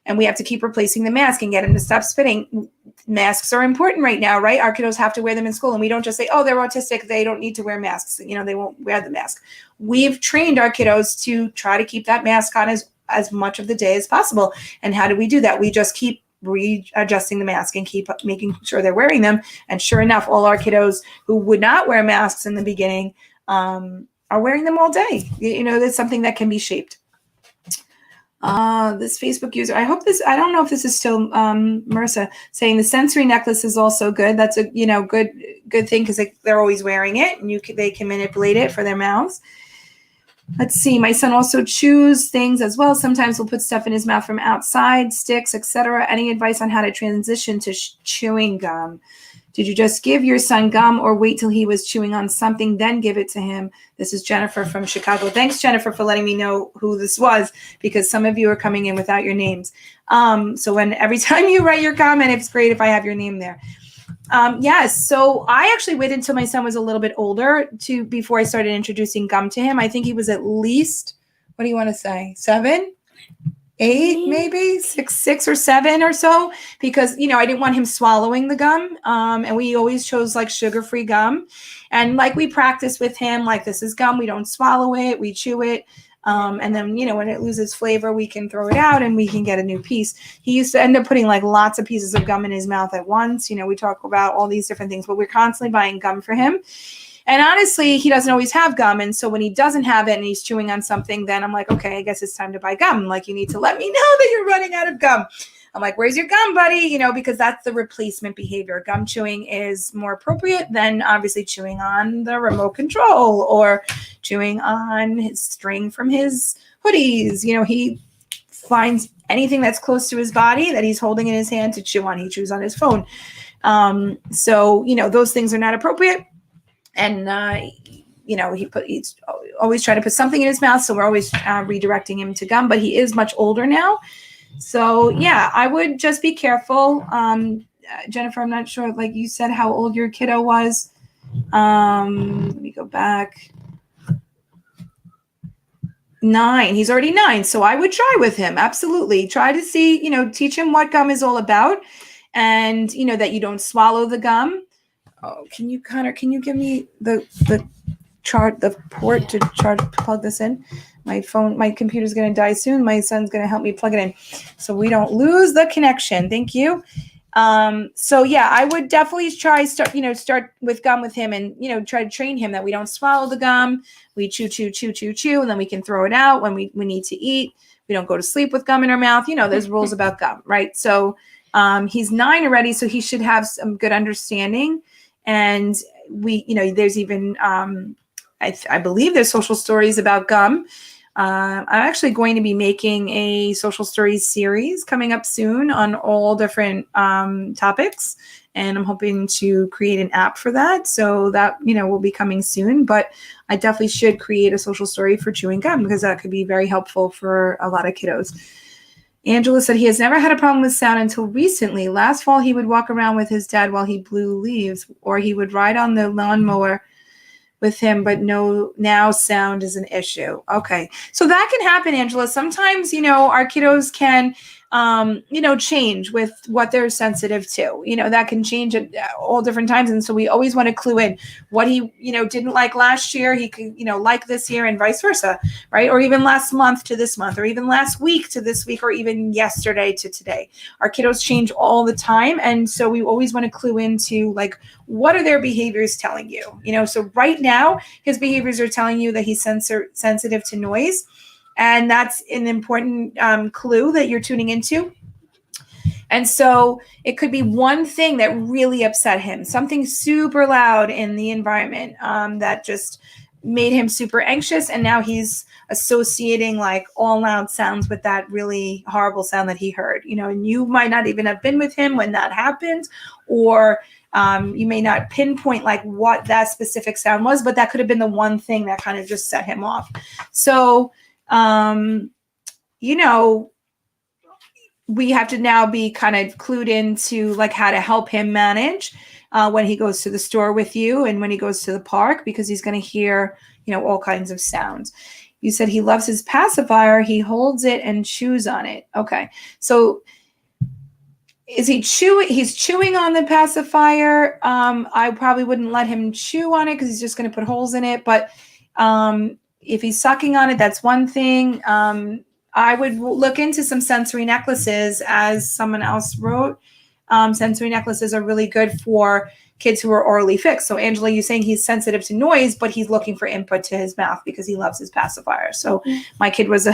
and we have to keep replacing the mask and get him to stop spitting. Masks are important right now, right? Our kiddos have to wear them in school, and we don't just say, oh, they're autistic, they don't need to wear masks. They won't wear the mask. We've trained our kiddos to try to keep that mask on as much of the day as possible. And how do we do that? We just keep readjusting the mask and keep making sure they're wearing them. And sure enough, all our kiddos who would not wear masks in the beginning are wearing them all day. That's something that can be shaped. This Facebook user, I don't know if this is still Marissa, saying the sensory necklace is also good. That's a good thing, because they're always wearing it, and they can manipulate it for their mouths. Let's see. My son also chews things as well. Sometimes we'll put stuff in his mouth from outside, sticks, etc. Any advice on how to transition to chewing gum? Did you just give your son gum, or wait till he was chewing on something, then give it to him? This is Jennifer from Chicago. Thanks, Jennifer, for letting me know who this was, because some of you are coming in without your names. So every time you write your comment, it's great if I have your name there. Yes. So I actually waited until my son was a little bit older before I started introducing gum to him. I think he was at least, what do you want to say? 7, 8, maybe 6 or 7 or so, because, I didn't want him swallowing the gum. And we always chose like sugar-free gum. And like we practice with him, like, this is gum. We don't swallow it. We chew it. And then, when it loses flavor, we can throw it out and we can get a new piece. He used to end up putting like lots of pieces of gum in his mouth at once. We talk about all these different things, but we're constantly buying gum for him. And honestly, he doesn't always have gum. And so when he doesn't have it and he's chewing on something, then I'm like, okay, I guess it's time to buy gum. Like, you need to let me know that you're running out of gum. I'm like, where's your gum, buddy? Because that's the replacement behavior. Gum chewing is more appropriate than obviously chewing on the remote control or chewing on his string from his hoodies. He finds anything that's close to his body that he's holding in his hand to chew on. He chews on his phone. So those things are not appropriate. And, he's always trying to put something in his mouth. So we're always redirecting him to gum, but he is much older now. So yeah, I would just be careful. Jennifer, I'm not sure, like you said, how old your kiddo was. Let me go back. 9. He's already 9. So I would try with him. Absolutely. Try to see, teach him what gum is all about, and, that you don't swallow the gum. Oh, can you give me the port to plug this in? My computer's going to die soon. My son's going to help me plug it in so we don't lose the connection. Thank you. So yeah, I would definitely start with gum with him, and, try to train him that we don't swallow the gum. We chew, and then we can throw it out when we need to eat. We don't go to sleep with gum in our mouth. There's rules about gum, right? So, he's 9 already, so he should have some good understanding. And there's even, I believe there's social stories about gum. I'm actually going to be making a social stories series coming up soon on all different topics. And I'm hoping to create an app for that. So that, will be coming soon. But I definitely should create a social story for chewing gum, because that could be very helpful for a lot of kiddos. Angela said he has never had a problem with sound until recently. Last fall, he would walk around with his dad while he blew leaves, or he would ride on the lawnmower with him, but now sound is an issue. Okay. So that can happen, Angela. Sometimes, our kiddos can, change with what they're sensitive to. That can change at all different times. And so we always want to clue in what he, didn't like last year, he could, like this year, and vice versa, right? Or even last month to this month, or even last week to this week, or even yesterday to today. Our kiddos change all the time. And so we always want to clue into, like, what are their behaviors telling you? So right now, his behaviors are telling you that he's sensitive to noise. And that's an important clue that you're tuning into. And so it could be one thing that really upset him, something super loud in the environment that just made him super anxious. And now he's associating, like, all loud sounds with that really horrible sound that he heard, and you might not even have been with him when that happened, or you may not pinpoint, like, what that specific sound was, but that could have been the one thing that kind of just set him off. So, we have to now be kind of clued into, like, how to help him manage when he goes to the store with you and when he goes to the park, because he's going to hear, all kinds of sounds. You said he loves his pacifier. He holds it and chews on it. Okay. So is he chewing? He's chewing on the pacifier. I probably wouldn't let him chew on it, because he's just going to put holes in it. But if he's sucking on it, that's one thing. I would look into some sensory necklaces, as someone else wrote. Sensory necklaces are really good for kids who are orally fixed. So Angela, you're saying he's sensitive to noise, but he's looking for input to his mouth because he loves his pacifier. So my kid was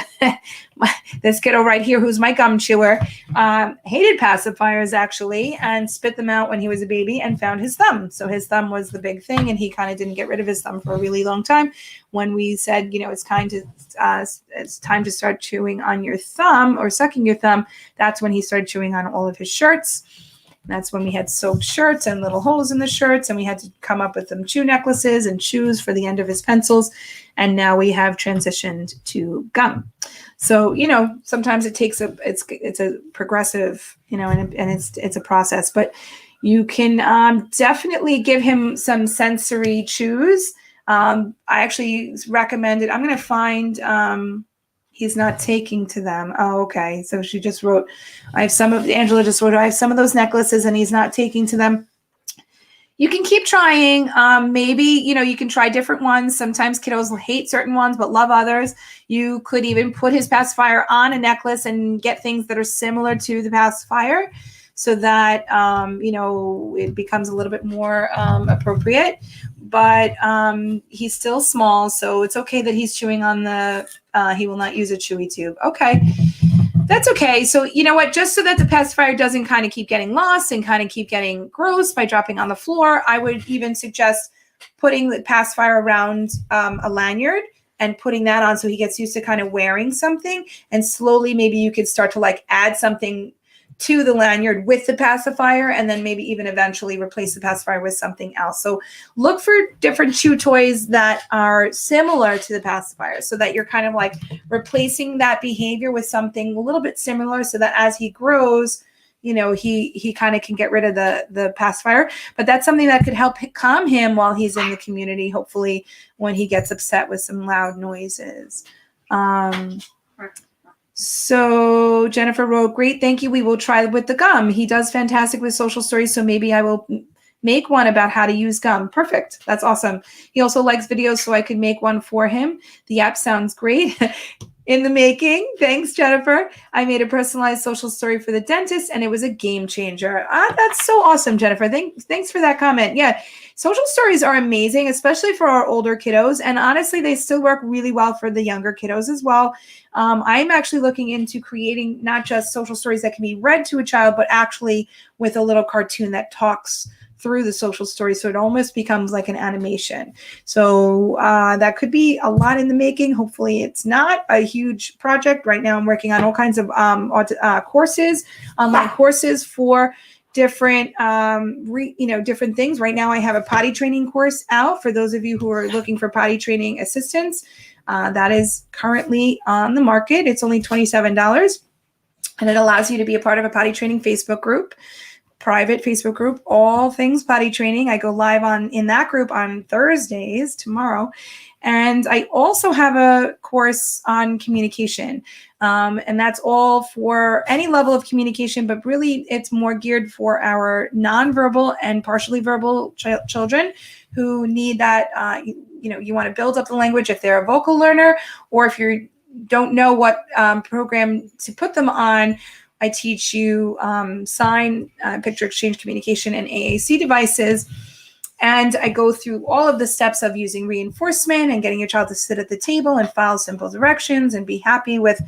this kiddo right here, who's my gum chewer, hated pacifiers actually, and spit them out when he was a baby, and found his thumb. So his thumb was the big thing, and he kind of didn't get rid of his thumb for a really long time. When we said, it's time to start chewing on your thumb or sucking your thumb, that's when he started chewing on all of his shirts. That's when we had soaked shirts and little holes in the shirts, and we had to come up with some chew necklaces and chews for the end of his pencils. And now we have transitioned to gum. So, sometimes it takes it's a progressive, and it's a process, but you can definitely give him some sensory chews. I actually recommended, I'm going to find, he's not taking to them. Oh, okay. So she just wrote, Angela just wrote, I have some of those necklaces and he's not taking to them. You can keep trying. Maybe, you can try different ones. Sometimes kiddos hate certain ones, but love others. You could even put his pacifier on a necklace and get things that are similar to the pacifier, so that, it becomes a little bit more appropriate. But he's still small, so it's okay that he's chewing on he will not use a chewy tube. Okay, that's okay. So you know what, just so that the pacifier doesn't kind of keep getting lost and kind of keep getting gross by dropping on the floor, I would even suggest putting the pacifier around a lanyard and putting that on, so he gets used to kind of wearing something. And slowly, maybe you could start to add something to the lanyard with the pacifier, and then maybe even eventually replace the pacifier with something else. So look for different chew toys that are similar to the pacifier, so that you're kind of replacing that behavior with something a little bit similar, so that as he grows, he kind of can get rid of the pacifier. But that's something that could help calm him while he's in the community, hopefully, when he gets upset with some loud noises. So Jennifer wrote, great, thank you. We will try with the gum. He does fantastic with social stories, so maybe I will make one about how to use gum. Perfect. That's awesome. He also likes videos, so I could make one for him. The app sounds great. In the making. Thanks, Jennifer. I made a personalized social story for the dentist, and it was a game changer. That's so awesome, Jennifer. Thanks for that comment. Yeah, social stories are amazing, especially for our older kiddos. And honestly, they still work really well for the younger kiddos as well. I'm actually looking into creating not just social stories that can be read to a child, but actually with a little cartoon that talks through the social story, so it almost becomes like an animation. So that could be a lot in the making. Hopefully it's not a huge project. Right now I'm working on all kinds of courses, online courses for different different things. Right now I have a potty training course out for those of you who are looking for potty training assistance. That is currently on the market. It's only $27, and it allows you to be a part of a potty training Facebook group, private Facebook group, all things potty training. I go live in that group on Thursdays, tomorrow. And I also have a course on communication. And that's all for any level of communication, but really it's more geared for our nonverbal and partially verbal children who need that, you want to build up the language if they're a vocal learner, or if you don't know what program to put them on. I teach you sign, picture exchange communication, and AAC devices. And I go through all of the steps of using reinforcement and getting your child to sit at the table and follow simple directions and be happy with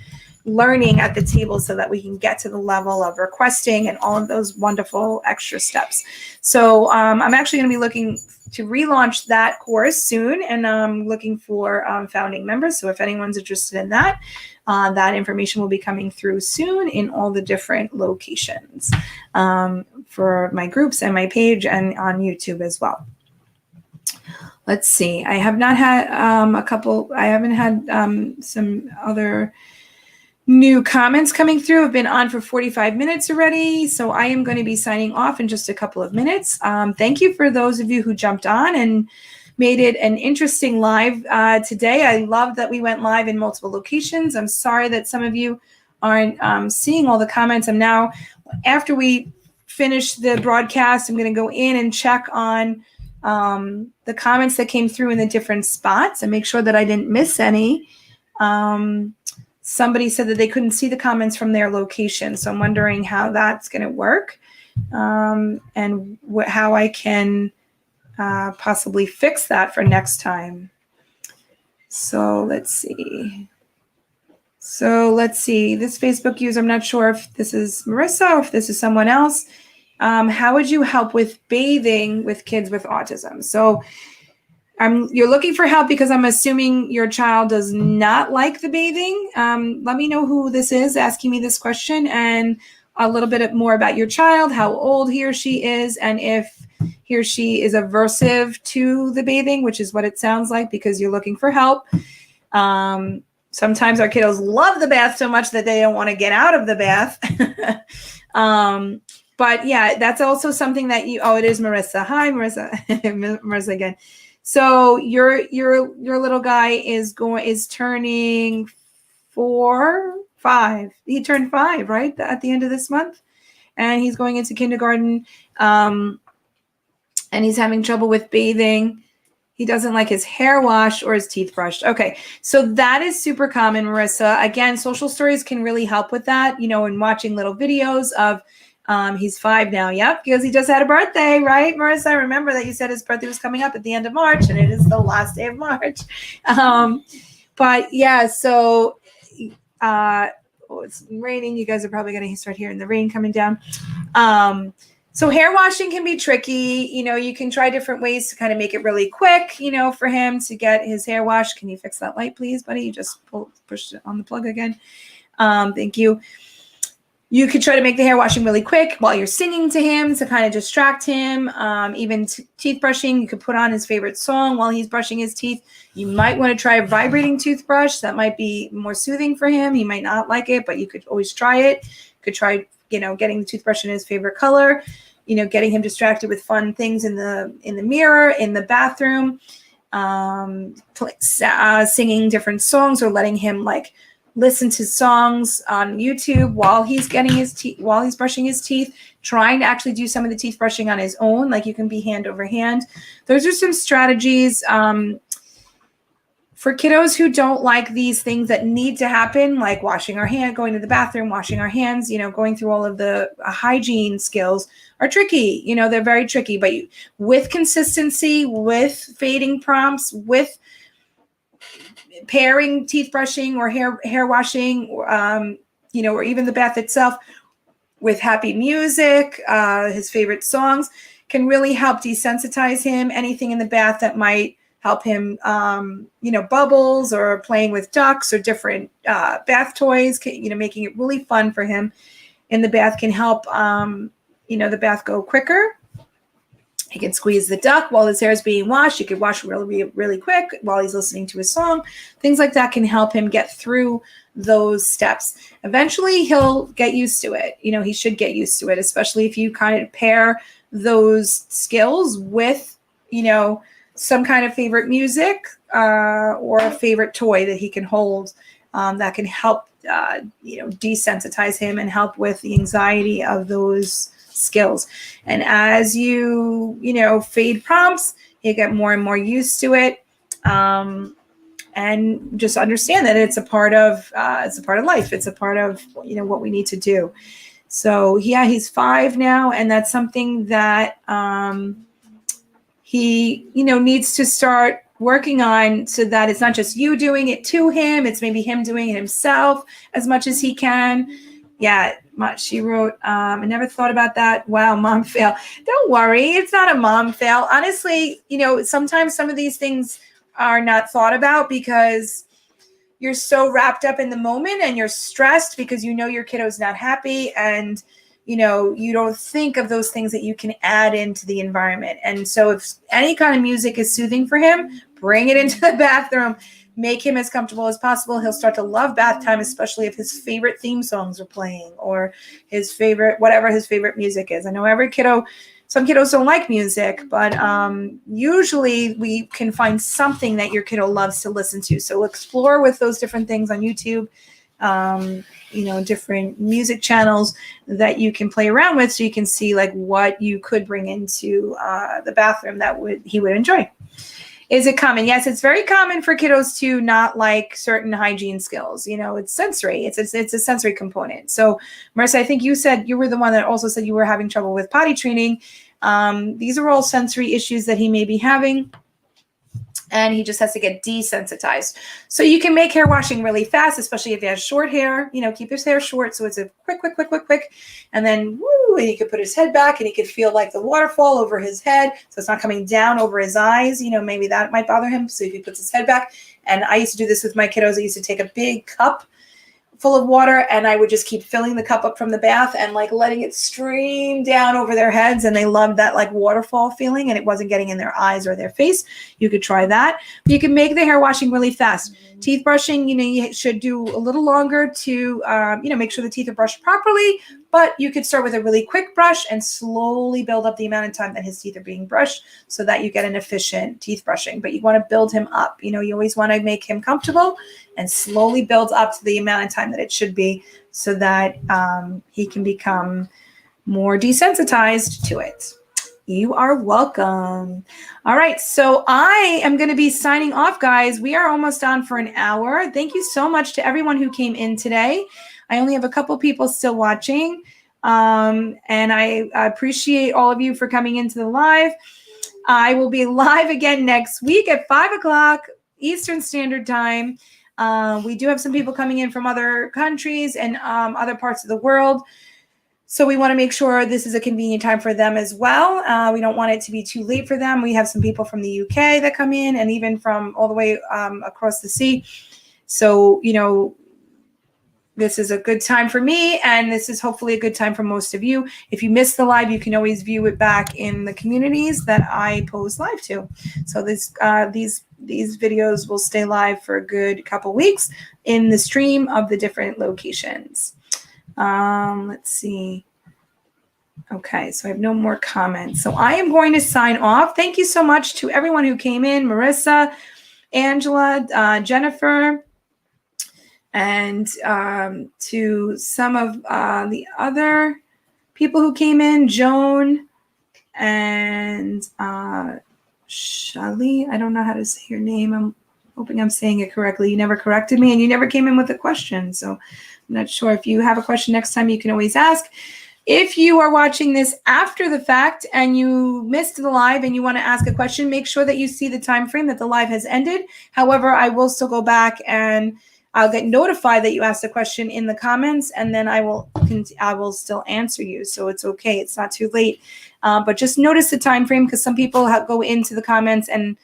learning at the table so that we can get to the level of requesting and all of those wonderful extra steps. So I'm actually going to be looking to relaunch that course soon, and I'm looking for founding members. So if anyone's interested in that, that information will be coming through soon in all the different locations for my groups and my page and on YouTube as well. Let's see. I have not had I haven't had some other new comments coming through. I've been on for 45 minutes already, so I am going to be signing off in just a couple of minutes. Thank you for those of you who jumped on and made it an interesting live today. I love that we went live in multiple locations. I'm sorry that some of you aren't seeing all the comments. I'm now, after we finish the broadcast, I'm going to go in and check on the comments that came through in the different spots and make sure that I didn't miss any. Somebody said that they couldn't see the comments from their location, so I'm wondering how that's going to work and how I can possibly fix that for next time. So let's see. This Facebook user, I'm not sure if this is Marissa or if this is someone else. How would you help with bathing with kids with autism? So you're looking for help because I'm assuming your child does not like the bathing. Let me know who this is asking me this question and a little bit more about your child, how old he or she is, and if he or she is aversive to the bathing, which is what it sounds like because you're looking for help. Sometimes our kiddos love the bath so much that they don't want to get out of the bath. But yeah, that's also something that it is Marissa. Hi, Marissa. Marissa again. So your little guy is turning 5. He turned 5, right? At the end of this month. And he's going into kindergarten. And he's having trouble with bathing. He doesn't like his hair washed or his teeth brushed. Okay, so that is super common, Marissa. Again, social stories can really help with that, and watching little videos of, he's 5 now. Yep, because he just had a birthday, right, Marissa? I remember that you said his birthday was coming up at the end of March, and it is the last day of March. But yeah, so it's raining. You guys are probably going to start hearing the rain coming down. So hair washing can be tricky. You can try different ways to kind of make it really quick, for him to get his hair washed. Can you fix that light, please, buddy? You just pushed it on the plug again. Thank you. You could try to make the hair washing really quick while you're singing to him to kind of distract him. Even teeth brushing, you could put on his favorite song while he's brushing his teeth. You might want to try a vibrating toothbrush. That might be more soothing for him. He might not like it, but you could always try it. You could try, getting the toothbrush in his favorite color, getting him distracted with fun things in the mirror, in the bathroom. singing different songs, or letting him like listen to songs on YouTube while he's getting his teeth, while he's brushing his teeth, trying to actually do some of the teeth brushing on his own. Like you can be hand over hand. Those are some strategies for kiddos who don't like these things that need to happen, like washing our hand, going to the bathroom, washing our hands, going through all of the hygiene skills are tricky. They're very tricky, but with consistency, with fading prompts, with pairing teeth brushing or hair washing, or even the bath itself with happy music, his favorite songs, can really help desensitize him. Anything in the bath that might help him, bubbles or playing with ducks or different bath toys, making it really fun for him in the bath can help, the bath go quicker. He can squeeze the duck while his hair is being washed. You could wash really, really quick while he's listening to a song. Things like that can help him get through those steps. Eventually, he'll get used to it. He should get used to it, especially if you kind of pair those skills with, some kind of favorite music or a favorite toy that he can hold that can help, desensitize him and help with the anxiety of those skills. And as you fade prompts, you get more and more used to it, and just understand that it's a part of life. It's a part of what we need to do. So yeah, he's 5 now, and that's something that he needs to start working on, so that it's not just you doing it to him, it's maybe him doing it himself as much as he can. Yeah, she wrote, I never thought about that. Wow, mom fail. Don't worry, it's not a mom fail. Honestly, sometimes some of these things are not thought about because you're so wrapped up in the moment and you're stressed because your kiddo's not happy, and you don't think of those things that you can add into the environment. And so if any kind of music is soothing for him, bring it into the bathroom. Make him as comfortable as possible. He'll start to love bath time, especially if his favorite theme songs are playing or his favorite, whatever his favorite music is. I know some kiddos don't like music, but usually we can find something that your kiddo loves to listen to. So explore with those different things on YouTube, different music channels that you can play around with, so you can see like what you could bring into the bathroom that he would enjoy. Is it common? Yes, it's very common for kiddos to not like certain hygiene skills. It's sensory. It's a sensory component. So, Marissa, I think you said you were the one that also said you were having trouble with potty training. These are all sensory issues that he may be having, and he just has to get desensitized. So you can make hair washing really fast, especially if he has short hair. Keep his hair short, so it's a quick, and then woo, and he could put his head back, and he could feel like the waterfall over his head, so it's not coming down over his eyes. Maybe that might bother him. So if he puts his head back, and I used to do this with my kiddos. I used to take a big cup full of water, and I would just keep filling the cup up from the bath and like letting it stream down over their heads, and they loved that like waterfall feeling, and it wasn't getting in their eyes or their face. You could try that. But you can make the hair washing really fast. Teeth brushing, you should do a little longer to make sure the teeth are brushed properly, but you could start with a really quick brush and slowly build up the amount of time that his teeth are being brushed, so that you get an efficient teeth brushing. But you want to build him up. You always want to make him comfortable and slowly build up to the amount of time that it should be, so that he can become more desensitized to it. You are welcome. All right, so I am going to be signing off, guys. We are almost on for an hour. Thank you so much to everyone who came in today. I only have a couple people still watching, and I appreciate all of you for coming into the live. I will be live again next week at 5 o'clock Eastern Standard Time. We do have some people coming in from other countries and other parts of the world. So we want to make sure this is a convenient time for them as well. We don't want it to be too late for them. We have some people from the UK that come in, and even from all the way across the sea. So, this is a good time for me, and this is hopefully a good time for most of you. If you missed the live, you can always view it back in the communities that I post live to. So these videos will stay live for a good couple weeks in the stream of the different locations. Let's see. Okay, so I have no more comments. So I am going to sign off. Thank you so much to everyone who came in, Marissa, Angela, Jennifer, and to some of the other people who came in, Joan and Shali. I don't know how to say your name. I'm hoping I'm saying it correctly. You never corrected me, and you never came in with a question. So I'm not sure. If you have a question next time, you can always ask. If you are watching this after the fact and you missed the live and you want to ask a question, make sure that you see the time frame that the live has ended. However, I will still go back and I'll get notified that you asked a question in the comments, and then I will still answer you. So it's okay. It's not too late. But just notice the time frame, because some people go into the comments and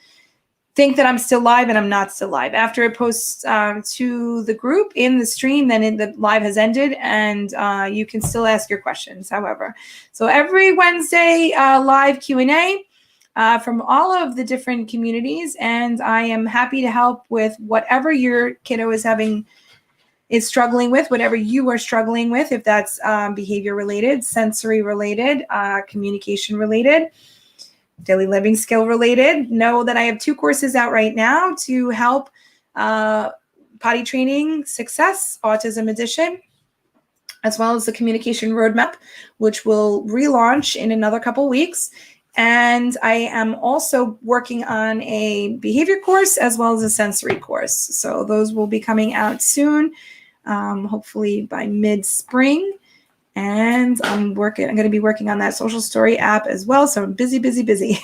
think that I'm still live, and I'm not still live. After it posts to the group in the stream, then the live has ended, and you can still ask your questions, however. So every Wednesday, live Q&A from all of the different communities, and I am happy to help with whatever your kiddo is struggling with, whatever you are struggling with, if that's behavior related, sensory related, communication related, daily living skill related. Know that I have 2 courses out right now to help potty training success, Autism Edition, as well as the communication roadmap, which will relaunch in another couple weeks. And I am also working on a behavior course as well as a sensory course. So those will be coming out soon, hopefully by mid-spring. And I'm going to be working on that social story app as well. So I'm busy, busy, busy,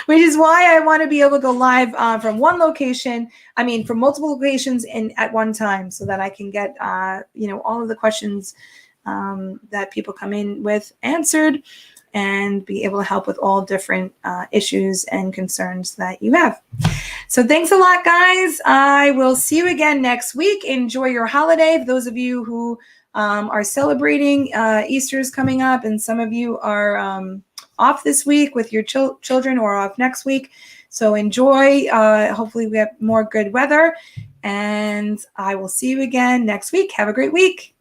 which is why I want to be able to go live from from multiple locations at one time, so that I can get, all of the questions that people come in with answered, and be able to help with all different issues and concerns that you have. So thanks a lot, guys. I will see you again next week. Enjoy your holiday. For those of you who are celebrating, Easter is coming up, and some of you are off this week with your children, or off next week. So enjoy. Hopefully we have more good weather, and I will see you again next week. Have a great week.